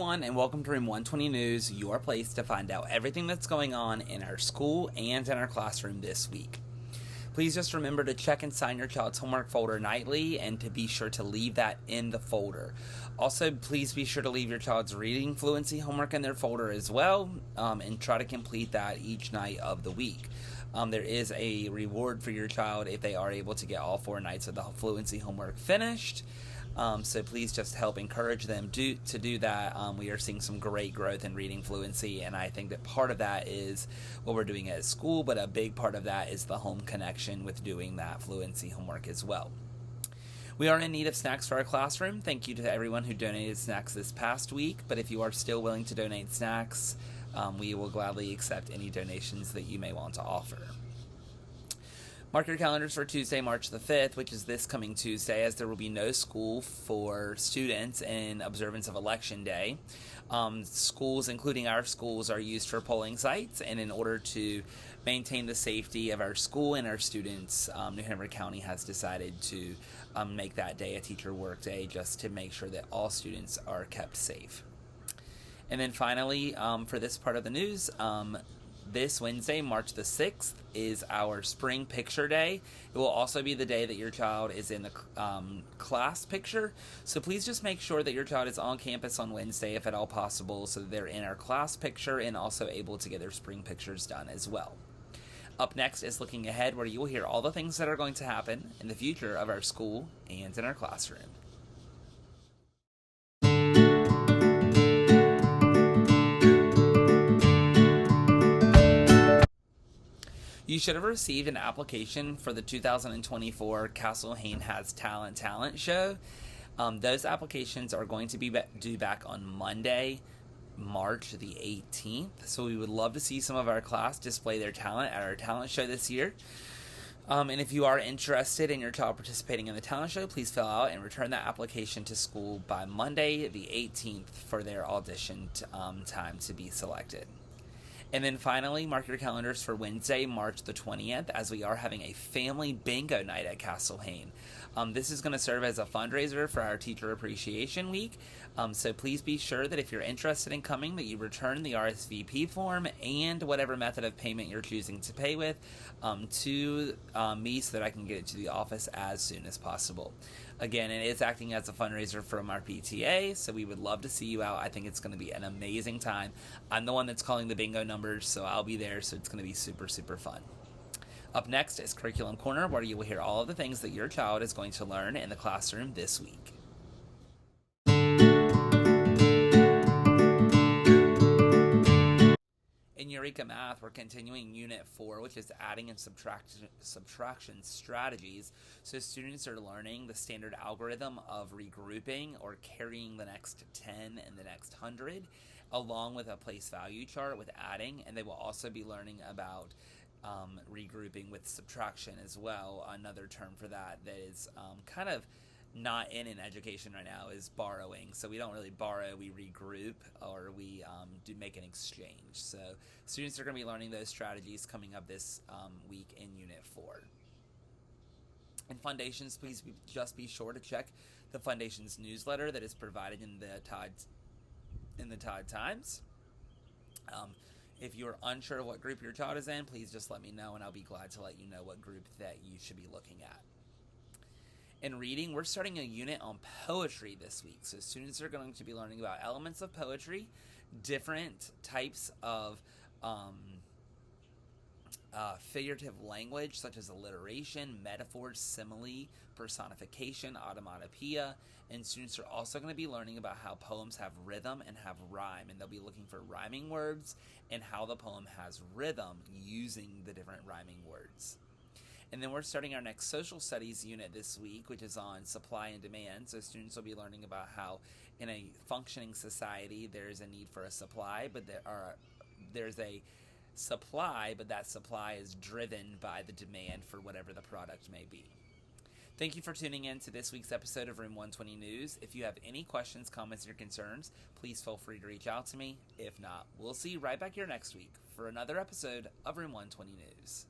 everyone, and welcome to Room 120 News, your place to find out everything that's going on in our school and in our classroom this week. Please just remember to check and sign your child's homework folder nightly and to be sure to leave that in the folder. Also, please be sure to leave your child's reading fluency homework in their folder as well, and try to complete that each night of the week. There is a reward for your child if they are able to get all 4 nights of the fluency homework finished. So please just help encourage them to do that. We are seeing some great growth in reading fluency, and I think that part of that is what we're doing at school, but a big part of that is the home connection with doing that fluency homework as well. We are in need of snacks for our classroom. Thank you to everyone who donated snacks this past week, but if you are still willing to donate snacks, we will gladly accept any donations that you may want to offer. Mark your calendars for Tuesday, March the 5th, which is this coming Tuesday, as there will be no school for students in observance of Election Day. Schools, including our schools, are used for polling sites, and in order to maintain the safety of our school and our students, New Hanover County has decided to make that day a teacher work day just to make sure that all students are kept safe. And then finally, for this part of the news, this Wednesday, March the 6th, is our Spring Picture Day. It will also be the day that your child is in the class picture. So please just make sure that your child is on campus on Wednesday, if at all possible, so that they're in our class picture and also able to get their spring pictures done as well. Up next is Looking Ahead, where you will hear all the things that are going to happen in the future of our school and in our classroom. You should have received an application for the 2024 Castle Hayne Has Talent show. Those applications are going to be due back on Monday, March the 18th. So we would love to see some of our class display their talent at our talent show this year. And if you are interested in your child participating in the talent show, please fill out and return that application to school by Monday the 18th for their audition time to be selected. And then finally, mark your calendars for Wednesday, March the 20th, as we are having a family bingo night at Castle Hayne. This is going to serve as a fundraiser for our Teacher Appreciation Week. So please be sure that if you're interested in coming, that you return the RSVP form and whatever method of payment you're choosing to pay with to me, so that I can get it to the office as soon as possible. Again, it is acting as a fundraiser from our PTA, so we would love to see you out. I think it's going to be an amazing time. I'm the one that's calling the bingo numbers, so I'll be there, so it's going to be super, super fun. Up next is Curriculum Corner, where you will hear all of the things that your child is going to learn in the classroom this week. In Eureka Math, we're continuing Unit 4, which is adding and subtraction strategies. So students are learning the standard algorithm of regrouping or carrying the next 10 and the next 100, along with a place value chart with adding, and they will also be learning about regrouping with subtraction as well. Another term for that is kind of not in education right now is borrowing. So we don't really borrow, we regroup, or we do make an exchange. So students are going to be learning those strategies coming up this week in Unit 4. In Foundations, please just be sure to check the Foundations newsletter that is provided in the Tide Times. If you're unsure what group your child is in, please just let me know, and I'll be glad to let you know what group that you should be looking at. In reading, we're starting a unit on poetry this week. So students are going to be learning about elements of poetry, different types of figurative language, such as alliteration, metaphors, simile, personification, automatopoeia, and students are also going to be learning about how poems have rhythm and have rhyme, and they'll be looking for rhyming words and how the poem has rhythm using the different rhyming words. And then we're starting our next social studies unit this week, which is on supply and demand. So students will be learning about how in a functioning society there is a need for a supply, but there's a supply, but that supply is driven by the demand for whatever the product may be. Thank you for tuning in to this week's episode of Room 120 News. If you have any questions, comments, or concerns, please feel free to reach out to me. If not, we'll see you right back here next week for another episode of Room 120 News.